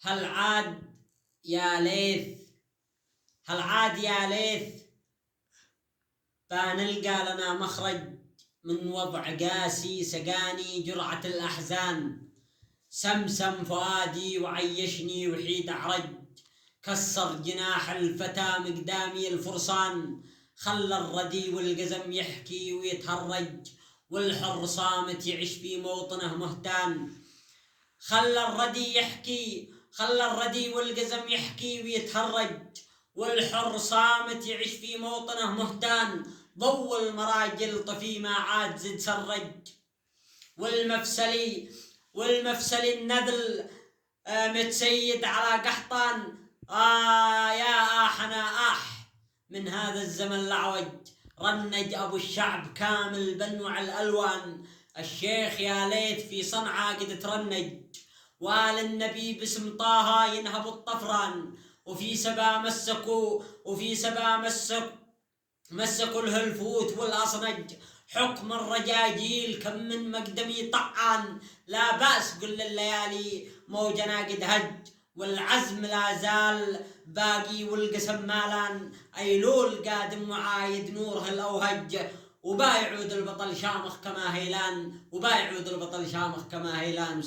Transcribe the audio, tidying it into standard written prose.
هل عاد يا ليث، هل عاد يا ليث فنلقى لنا مخرج من وضع قاسي سقاني جرعة الأحزان. سمسم فؤادي وعيشني وحيد أعرج، كسر جناح الفتى مقدامي الفرسان. خلى الردي والقزم يحكي ويتهرج، والحر صامت يعيش في موطنه مهتان. خلى الردي والقزم يحكي ويتهرج، والحر صامت يعيش في موطنه مهتان. ضو المراجل طفي ما عاد زد سرج، والمفسلي النذل متسيد على قحطان. يا آحنا من هذا الزمن الأعوج. رنج أبو الشعب كامل بنوع الألوان، الشيخ يا ليث في صنعاء قد ترنج. وآل النبي باسم طه ينهب الطفران، وفي سبا مسكوا الهلفوت والأصنج. حكم الرجاجيل كم من مقدمي طعان، لا بأس كل الليالي موجنا قد هج. والعزم لا زال باقي والقسم مالان، أيلول قادم معايد نوره الأوهج. وبايعود البطل شامخ كما هيلان